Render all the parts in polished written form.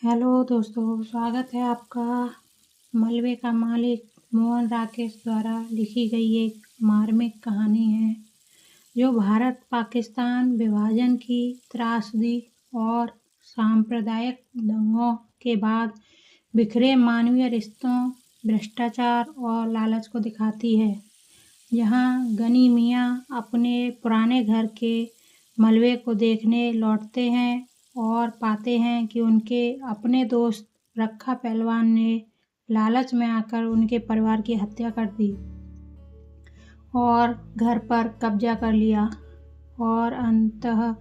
Hello दोस्तों, स्वागत है आपका। मलबे का मालिक मोहन राकेश द्वारा लिखी गई एक मार्मिक कहानी है जो भारत पाकिस्तान विभाजन की त्रासदी और सांप्रदायिक दंगों के बाद बिखरे मानवीय रिश्तों, भ्रष्टाचार और लालच को दिखाती है। जहाँ गनी मियाँ अपने पुराने घर के मलबे को देखने लौटते हैं और पाते हैं कि उनके अपने दोस्त रखा पहलवान ने लालच में आकर उनके परिवार की हत्या कर दी और घर पर कब्जा कर लिया और अंततः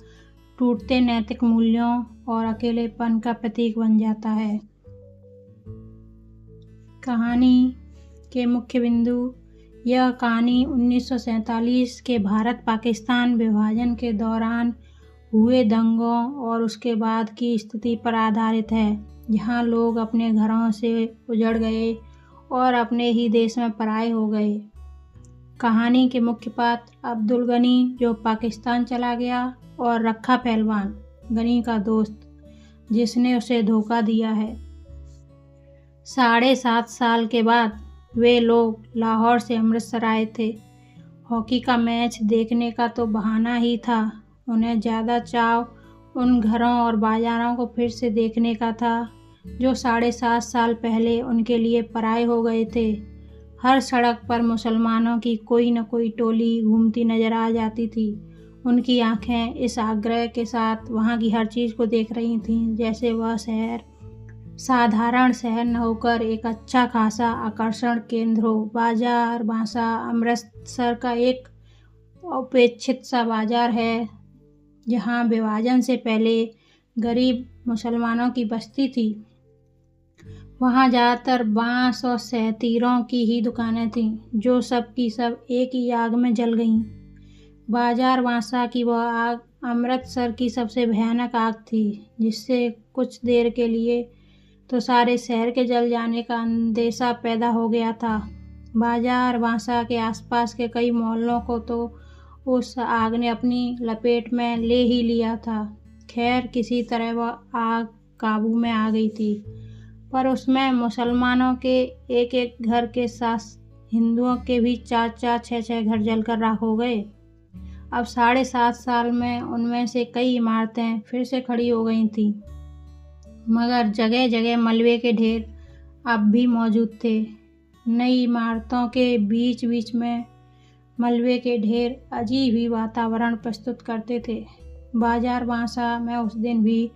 टूटते नैतिक मूल्यों और अकेलेपन का प्रतीक बन जाता है। कहानी के मुख्य बिंदु। यह कहानी 1947 के भारत पाकिस्तान विभाजन के दौरान हुए दंगों और उसके बाद की स्थिति पर आधारित है, जहां लोग अपने घरों से उजड़ गए और अपने ही देश में पराए हो गए। कहानी के मुख्य पात्र अब्दुल गनी, जो पाकिस्तान चला गया, और रखा पहलवान, गनी का दोस्त, जिसने उसे धोखा दिया है। 7.5 साल के बाद वे लोग लाहौर से अमृतसर आए थे। हॉकी का मैच देखने का तो बहाना ही था, उन्हें ज़्यादा चाव उन घरों और बाज़ारों को फिर से देखने का था जो 7.5 साल पहले उनके लिए पराए हो गए थे। हर सड़क पर मुसलमानों की कोई न कोई टोली घूमती नजर आ जाती थी। उनकी आंखें इस आग्रह के साथ वहाँ की हर चीज़ को देख रही थीं, जैसे वह शहर साधारण शहर न होकर एक अच्छा खासा आकर्षण केंद्र हो। बाजार बांसा अमृतसर का एक उपेक्षित सा बाजार है, जहाँ विभाजन से पहले गरीब मुसलमानों की बस्ती थी। वहाँ ज़्यादातर बांस और सहतीरों की ही दुकानें थीं, जो सब की सब एक ही आग में जल गईं। बाजार बांसा की वह आग अमृतसर की सबसे भयानक आग थी, जिससे कुछ देर के लिए तो सारे शहर के जल जाने का अंदेशा पैदा हो गया था। बाजार बांसा के आसपास के कई मोहल्लों को तो उस आग ने अपनी लपेट में ले ही लिया था। खैर, किसी तरह वह आग काबू में आ गई थी, पर उसमें मुसलमानों के एक एक घर के साथ हिंदुओं के भी 4-4, 6-6 घर जलकर राख हो गए। अब 7.5 साल में उनमें से कई इमारतें फिर से खड़ी हो गई थीं, मगर जगह जगह मलबे के ढेर अब भी मौजूद थे। नई इमारतों के बीच बीच में मलबे के ढेर अजीब ही वातावरण प्रस्तुत करते थे। बाजार बांसा में उस दिन भी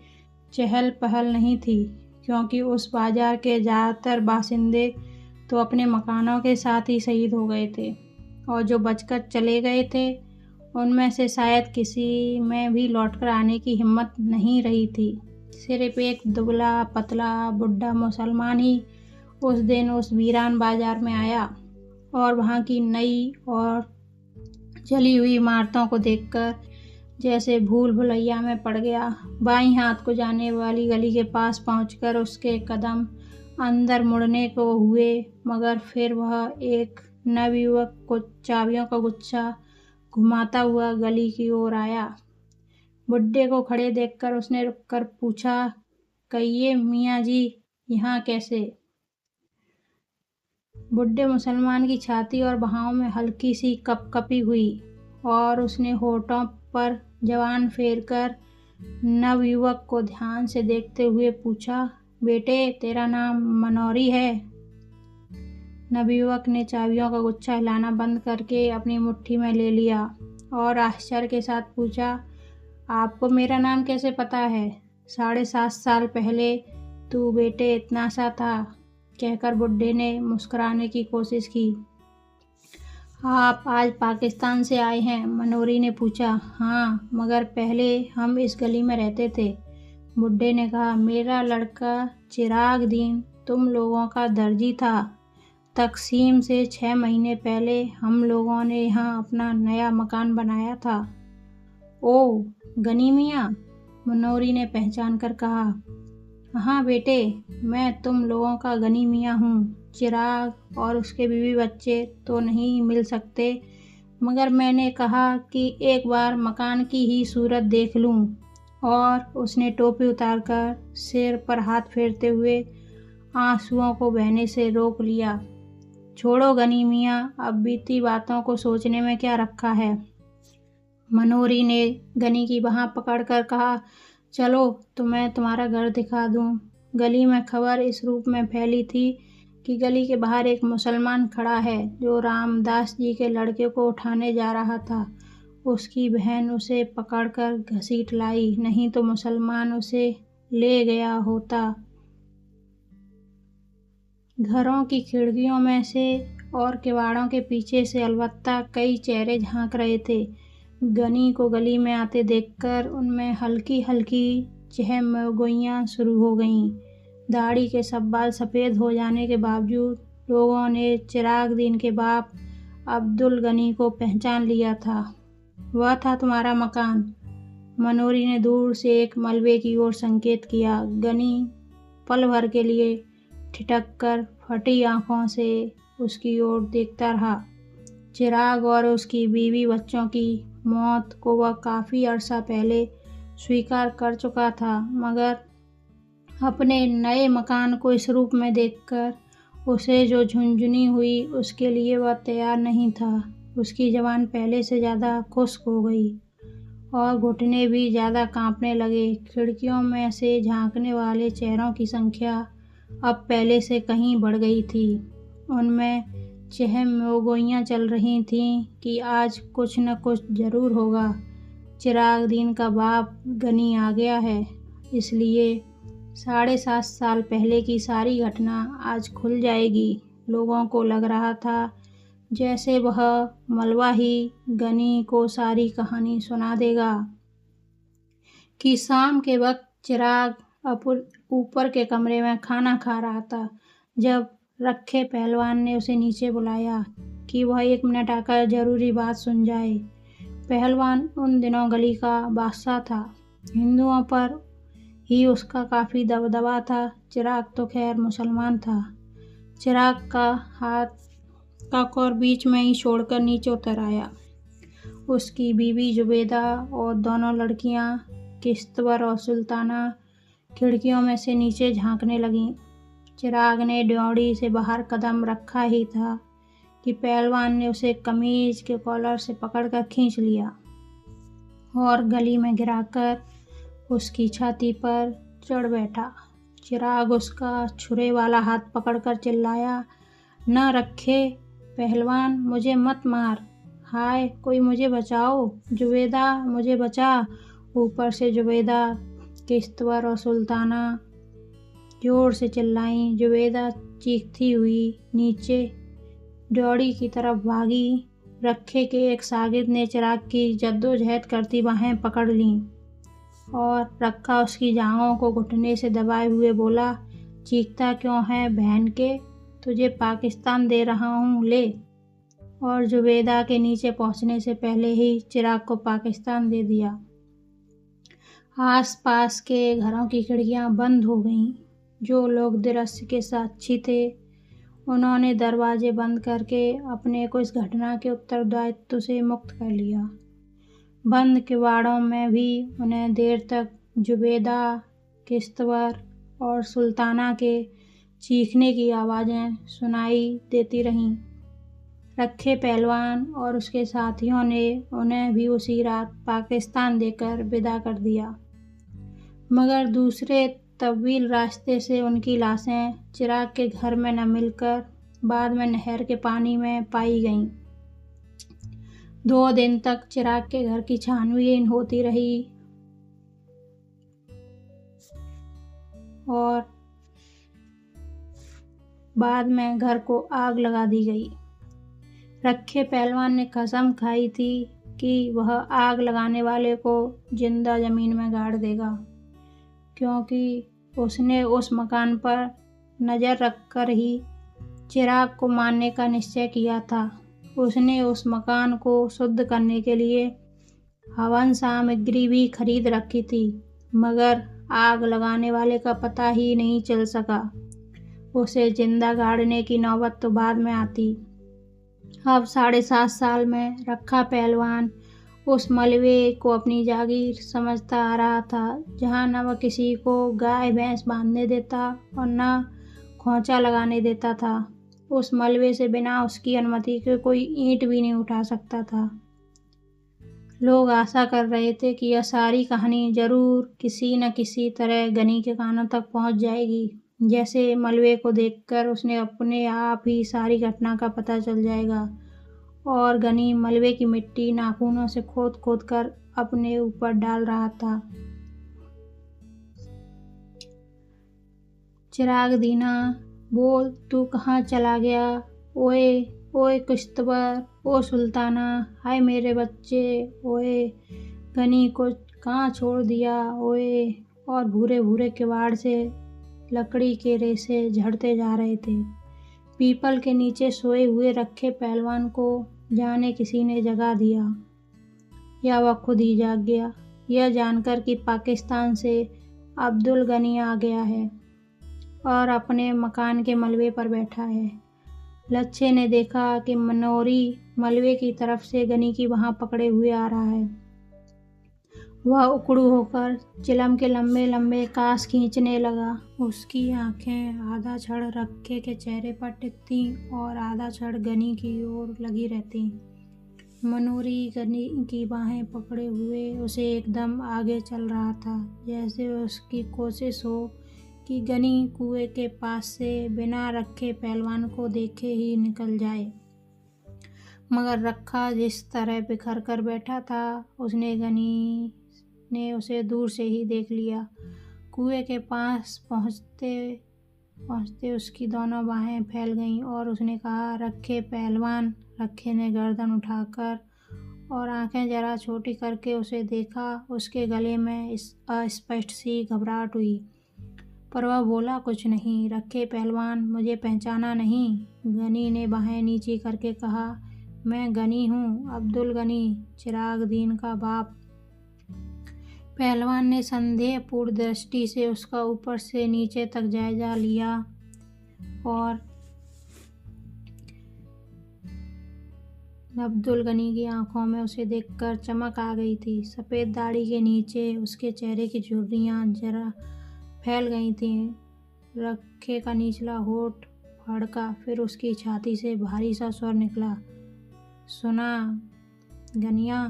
चहल पहल नहीं थी, क्योंकि उस बाजार के ज़्यादातर बासिंदे तो अपने मकानों के साथ ही शहीद हो गए थे, और जो बचकर चले गए थे उनमें से शायद किसी में भी लौटकर आने की हिम्मत नहीं रही थी। सिर्फ एक दुबला पतला बुढ़ा मुसलमान ही उस दिन उस वीरान बाजार में आया और वहाँ की नई और जली हुई इमारतों को देखकर जैसे भूल भुलैया में पड़ गया। बाईं हाथ को जाने वाली गली के पास पहुंचकर उसके कदम अंदर मुड़ने को हुए, मगर फिर वह एक नवयुवक को चाबियों का गुच्छा घुमाता हुआ गली की ओर आया। बुड्ढे को खड़े देखकर उसने रुककर पूछा, कहिए मियाँ जी, यहाँ कैसे? बुड्ढे मुसलमान की छाती और बाहों में हल्की सी कपकपी हुई और उसने होठों पर जबान फेरकर नवयुवक को ध्यान से देखते हुए पूछा, बेटे, तेरा नाम मनोरी है? नवयुवक ने चाबियों का गुच्छा हिलाना बंद करके अपनी मुट्ठी में ले लिया और आश्चर्य के साथ पूछा, आपको मेरा नाम कैसे पता है? 7.5 साल पहले तू बेटे इतना सा था, कहकर बुड्ढे ने मुस्कुराने की कोशिश की। आप आज पाकिस्तान से आए हैं? मनोरी ने पूछा। हाँ, मगर पहले हम इस गली में रहते थे, बुड्ढे ने कहा। मेरा लड़का चिराग दीन तुम लोगों का दर्जी था। तकसीम से 6 महीने पहले हम लोगों ने यहाँ अपना नया मकान बनाया था। ओ, गनी मियाँ, मनोरी ने पहचान कर कहा। हाँ बेटे, मैं तुम लोगों का गनी मियाँ हूँ। चिराग और उसके बीवी बच्चे तो नहीं मिल सकते, मगर मैंने कहा कि एक बार मकान की ही सूरत देख लूँ। और उसने टोपी उतारकर सिर पर हाथ फेरते हुए आंसुओं को बहने से रोक लिया। छोड़ो गनी मियाँ, अब बीती बातों को सोचने में क्या रखा है। मनोहरी ने गनी की बाँह पकड़कर कहा, चलो तो मैं तुम्हारा घर दिखा दूँ। गली में खबर इस रूप में फैली थी कि गली के बाहर एक मुसलमान खड़ा है जो रामदास जी के लड़के को उठाने जा रहा था। उसकी बहन उसे पकड़कर घसीट लाई, नहीं तो मुसलमान उसे ले गया होता। घरों की खिड़कियों में से और किवाड़ों के पीछे से अलबत्ता कई चेहरे झांक रहे थे। गनी को गली में आते देखकर उनमें हल्की हल्की चहमगोइयाँ शुरू हो गईं। दाढ़ी के सब बाल सफ़ेद हो जाने के बावजूद लोगों ने चिरागदीन के बाप अब्दुल गनी को पहचान लिया था। वह था तुम्हारा मकान। मनोहरी ने दूर से एक मलबे की ओर संकेत किया। गनी पल भर के लिए ठिठक कर फटी आंखों से उसकी ओर देखता रहा। चिराग और उसकी बीवी बच्चों की मौत को वह काफ़ी अरसा पहले स्वीकार कर चुका था, मगर अपने नए मकान को इस रूप में देखकर उसे जो झुंझुनी हुई उसके लिए वह तैयार नहीं था। उसकी ज़बान पहले से ज़्यादा खुश्क हो गई और घुटने भी ज़्यादा कांपने लगे। खिड़कियों में से झांकने वाले चेहरों की संख्या अब पहले से कहीं बढ़ गई थी। उनमें चहमगोइयाँ चल रही थीं कि आज कुछ न कुछ ज़रूर होगा। चिरागदीन का बाप गनी आ गया है, इसलिए 7.5 साल पहले की सारी घटना आज खुल जाएगी। लोगों को लग रहा था जैसे वह मलबा ही गनी को सारी कहानी सुना देगा। कि शाम के वक्त चिराग ऊपर के कमरे में खाना खा रहा था जब रखे पहलवान ने उसे नीचे बुलाया कि वह 1 मिनट आकर ज़रूरी बात सुन जाए। पहलवान उन दिनों गली का बादशाह था। हिंदुओं पर ही उसका काफ़ी दबदबा था। चिराग तो खैर मुसलमान था। चिराग का हाथ का कौर बीच में ही छोड़कर नीचे उतर आया। उसकी बीवी जुबेदा और दोनों लड़कियां किश्तवर और सुल्ताना खिड़कियों में से नीचे झांकने लगीं। चिराग ने ड्योढ़ी से बाहर कदम रखा ही था कि पहलवान ने उसे कमीज के कॉलर से पकड़कर खींच लिया और गली में गिराकर उसकी छाती पर चढ़ बैठा। चिराग उसका छुरे वाला हाथ पकड़कर चिल्लाया, न रखे पहलवान, मुझे मत मार। हाय, कोई मुझे बचाओ। जुबेदा, मुझे बचा। ऊपर से जुबेदा, किश्तवर और सुल्ताना जोर से चिल्लाईं। जुबेदा चीखती हुई नीचे ड्योढ़ी की तरफ भागी। रखे के एक शागिर्द ने चिराग की जद्दोजहद करती बाहें पकड़ लीं और रखा उसकी जांघों को घुटने से दबाए हुए बोला, चीखता क्यों है बहन के, तुझे पाकिस्तान दे रहा हूँ, ले। और जुबेदा के नीचे पहुँचने से पहले ही चिराग को पाकिस्तान दे दिया। आस पास के घरों की खिड़कियाँ बंद हो गईं। जो लोग दृश्य के साक्षी थे उन्होंने दरवाजे बंद करके अपने को इस घटना के उत्तरदायित्व से मुक्त कर लिया। बंद किवाड़ों में भी उन्हें देर तक जुबेदा, किश्तवर और सुल्ताना के चीखने की आवाज़ें सुनाई देती रहीं। रखे पहलवान और उसके साथियों ने उन्हें भी उसी रात पाकिस्तान देकर विदा कर दिया, मगर दूसरे तवील रास्ते से उनकी लाशें चिराग के घर में न मिलकर बाद में नहर के पानी में पाई गईं। 2 दिन तक चिराग के घर की छानबीन होती रही और बाद में घर को आग लगा दी गई। रखे पहलवान ने कसम खाई थी कि वह आग लगाने वाले को जिंदा ज़मीन में गाड़ देगा, क्योंकि उसने उस मकान पर नज़र रखकर ही चिराग को मारने का निश्चय किया था। उसने उस मकान को शुद्ध करने के लिए हवन सामग्री भी खरीद रखी थी, मगर आग लगाने वाले का पता ही नहीं चल सका। उसे जिंदा गाड़ने की नौबत तो बाद में आती। अब 7.5 साल में रखा पहलवान उस मलबे को अपनी जागीर समझता आ रहा था, जहाँ न वह किसी को गाय भैंस बांधने देता और न खोंचा लगाने देता था। उस मलबे से बिना उसकी अनुमति के कोई ईंट भी नहीं उठा सकता था। लोग आशा कर रहे थे कि यह सारी कहानी जरूर किसी न किसी तरह गनी के कानों तक पहुंच जाएगी। जैसे मलबे को देखकर उसने अपने आप ही सारी घटना का पता चल जाएगा और गनी मलबे की मिट्टी नाखूनों से खोद खोद कर अपने ऊपर डाल रहा था। चिराग दीना, बोल, तू कहाँ चला गया? ओए ओए कुश्तबर, ओ सुल्ताना, हाय मेरे बच्चे, ओए गनी को कहाँ छोड़ दिया? ओए। और भूरे भूरे किवाड़ से लकड़ी के रेसे झड़ते जा रहे थे। पीपल के नीचे सोए हुए रखे पहलवान को जाने किसी ने जगा दिया या वह खुद ही जाग गया, यह जानकर कि पाकिस्तान से अब्दुल गनी आ गया है और अपने मकान के मलबे पर बैठा है। लच्छे ने देखा कि मनोरी मलबे की तरफ से गनी की वहां पकड़े हुए आ रहा है। वह उकड़ू होकर चिलम के लंबे लंबे कास खींचने लगा। उसकी आंखें आधा क्षण रखे के चेहरे पर टिकती और आधा क्षण गनी की ओर लगी रहती। मनोरी गनी की बाहें पकड़े हुए उसे एकदम आगे चल रहा था, जैसे उसकी कोशिश हो कि गनी कुएं के पास से बिना रखे पहलवान को देखे ही निकल जाए। मगर रखा जिस तरह बिखर कर बैठा था, उसने गनी ने उसे दूर से ही देख लिया। कुएं के पास पहुंचते पहुंचते उसकी दोनों बाहें फैल गईं और उसने कहा, रखे पहलवान। रखे ने गर्दन उठाकर और आंखें जरा छोटी करके उसे देखा। उसके गले में अस्पष्ट सी घबराहट हुई, पर वह बोला कुछ नहीं। रखे पहलवान, मुझे पहचाना नहीं? गनी ने बाहें नीची करके कहा, मैं गनी हूँ, अब्दुल गनी, चिराग दीन का बाप। पहलवान ने संदेहपूर्ण दृष्टि से उसका ऊपर से नीचे तक जायजा लिया और अब्दुल गनी की आंखों में उसे देखकर चमक आ गई थी। सफ़ेद दाढ़ी के नीचे उसके चेहरे की झुर्रियाँ जरा फैल गई थीं। रखे का निचला होठ फड़का, फिर उसकी छाती से भारी सा स्वर निकला, सुना गनिया?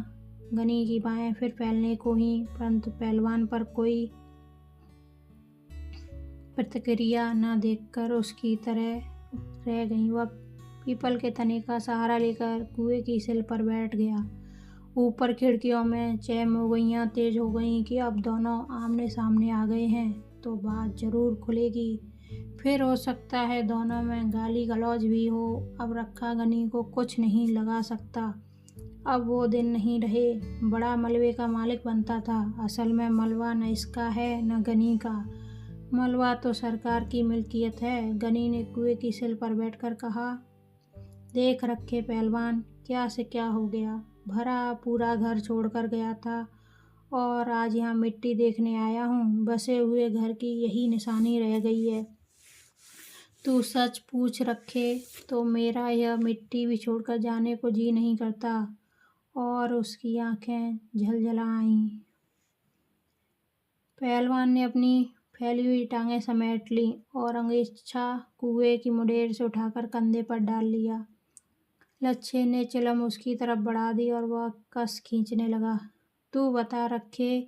गनी की बाहें फिर फैलने को ही, परंतु पहलवान पर कोई प्रतिक्रिया न देखकर उसकी तरह रह गई। वह पीपल के तने का सहारा लेकर कुएं की सिल पर बैठ गया। ऊपर खिड़कियों में चैमुगैयाँ तेज हो गईं कि अब दोनों आमने सामने आ गए हैं तो बात जरूर खुलेगी। फिर हो सकता है दोनों में गाली गलौज भी हो। अब रखा गनी को कुछ नहीं लगा सकता। अब वो दिन नहीं रहे। बड़ा मलबे का मालिक बनता था। असल में मलबा न इसका है न गनी का। मलबा तो सरकार की मिल्कियत है। गनी ने कुएं की सिल पर बैठकर कहा, देख रखे पहलवान, क्या से क्या हो गया। भरा पूरा घर छोड़कर गया था और आज यहाँ मिट्टी देखने आया हूँ। बसे हुए घर की यही निशानी रह गई है। तू सच पूछ रखे तो मेरा यह मिट्टी भी छोड़कर जाने को जी नहीं करता। और उसकी आंखें झलझला आईं। पहलवान ने अपनी फैली हुई टांगें समेट लीं और अंगीछा कुएं की मुंडेर से उठाकर कंधे पर डाल लिया। लच्छे ने चिलम उसकी तरफ बढ़ा दी और वह कस खींचने लगा। तू बता रखे,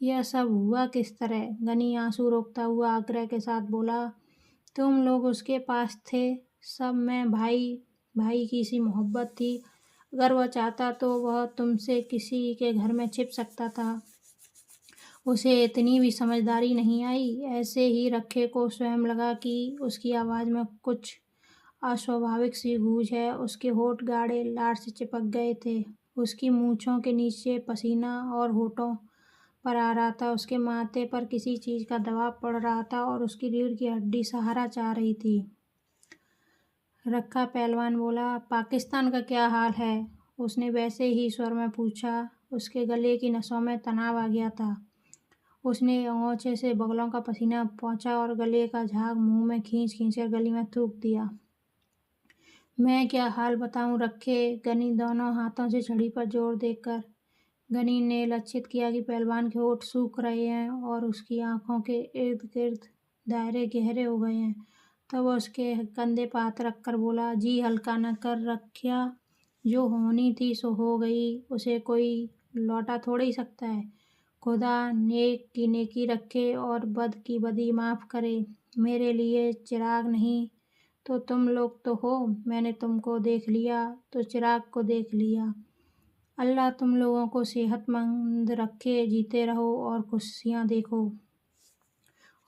यह सब हुआ किस तरह? गनी आंसू रोकता हुआ आग्रह के साथ बोला, तुम लोग उसके पास थे, सब में भाई भाई की सी मोहब्बत थी। अगर वह चाहता तो वह तुमसे किसी के घर में छिप सकता था। उसे इतनी भी समझदारी नहीं आई। ऐसे ही रखे को स्वयं लगा कि उसकी आवाज़ में कुछ अस्वाभाविक सी गूंज है। उसके होठ गाढ़े लार से चिपक गए थे। उसकी मूंछों के नीचे पसीना और होठों पर आ रहा था। उसके माथे पर किसी चीज़ का दबाव पड़ रहा था और उसकी रीढ़ की हड्डी सहारा चाह रही थी। रखा पहलवान बोला, पाकिस्तान का क्या हाल है? उसने वैसे ही स्वर में पूछा। उसके गले की नसों में तनाव आ गया था। उसने अंगोछे से बगलों का पसीना पोंछा और गले का झाग मुंह में खींच खींचकर गली में थूक दिया। मैं क्या हाल बताऊं रखे? गनी दोनों हाथों से छड़ी पर जोर देकर गनी ने लक्षित किया कि पहलवान के होठ सूख रहे हैं और उसकी आंखों के इर्द गिर्द दायरे गहरे हो गए हैं। तब वह उसके कंधे पर हाथ रखकर बोला, जी हल्का न कर रखिया, जो होनी थी सो हो गई, उसे कोई लौटा थोड़ा ही सकता है। खुदा नेक की नेकी रखे और बद की बदी माफ़ करे। मेरे लिए चिराग नहीं तो तुम लोग तो हो, मैंने तुमको देख लिया तो चिराग को देख लिया। अल्लाह तुम लोगों को सेहतमंद रखे, जीते रहो और खुशियाँ देखो।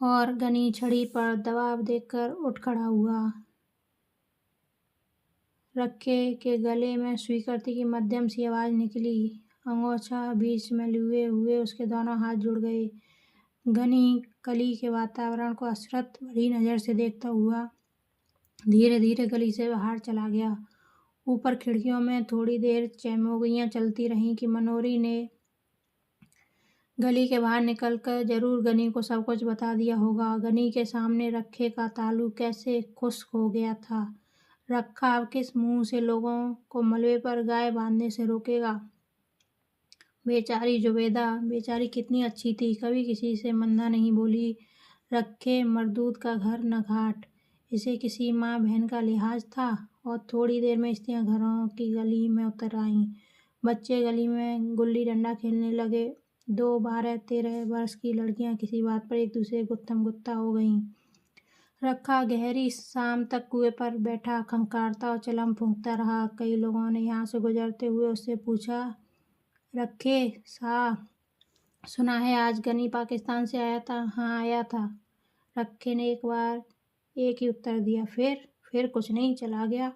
और गनी छड़ी पर दबाव देकर उठ खड़ा हुआ। रखे के गले में स्वीकृति की मध्यम सी आवाज़ निकली। अंगोछा बीच में लिए हुए उसके दोनों हाथ जुड़ गए। गनी गली के वातावरण को हसरत भरी नज़र से देखता हुआ धीरे धीरे गली से बाहर चला गया। ऊपर खिड़कियों में थोड़ी देर चैमोगियाँ चलती रहीं कि मनोरी ने गली के बाहर निकलकर जरूर गनी को सब कुछ बता दिया होगा। गनी के सामने रखे का तालू कैसे खुश्क हो गया था। रखा अब किस मुंह से लोगों को मलबे पर गाय बांधने से रोकेगा। बेचारी जुबेदा, बेचारी कितनी अच्छी थी, कभी किसी से मंदा नहीं बोली। रखे मरदूद का घर न घाट, इसे किसी माँ बहन का लिहाज था। और थोड़ी देर में स्त्रियाँ घरों की गली में उतर आईं। बच्चे गली में गुल्ली डंडा खेलने लगे। 2 12-13 वर्ष की लड़कियां किसी बात पर एक दूसरे गुत्थम गुत्ता हो गईं। रखा गहरी शाम तक कुएं पर बैठा खंकारता और चिलम फूंकता रहा। कई लोगों ने यहाँ से गुजरते हुए उससे पूछा, रखे सा सुना है आज गनी पाकिस्तान से आया था? हाँ आया था, रखे ने एक बार एक ही उत्तर दिया। फिर कुछ नहीं, चला गया।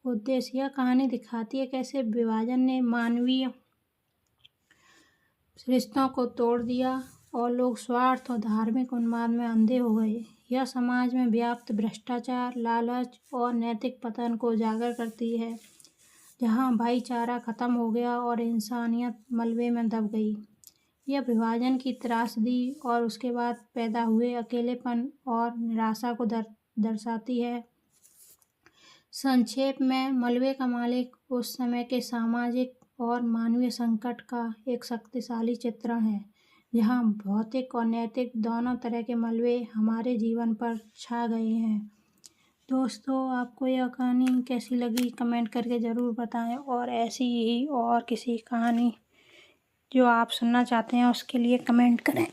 उद्देश्य यह कहानी दिखाती है कैसे विभाजन ने मानवीय रिश्तों को तोड़ दिया और लोग स्वार्थ और धार्मिक उन्माद में अंधे हो गए। यह समाज में व्याप्त भ्रष्टाचार, लालच और नैतिक पतन को उजागर करती है, जहाँ भाईचारा खत्म हो गया और इंसानियत मलबे में दब गई। यह विभाजन की त्रासदी और उसके बाद पैदा हुए अकेलेपन और निराशा को दर्शाती है। संक्षेप में, मलबे का मालिक उस समय के सामाजिक और मानवीय संकट का एक शक्तिशाली चित्रण है, जहाँ भौतिक और नैतिक दोनों तरह के मलबे हमारे जीवन पर छा गए हैं। दोस्तों, आपको यह कहानी कैसी लगी कमेंट करके ज़रूर बताएं और ऐसी ही और किसी कहानी जो आप सुनना चाहते हैं उसके लिए कमेंट करें।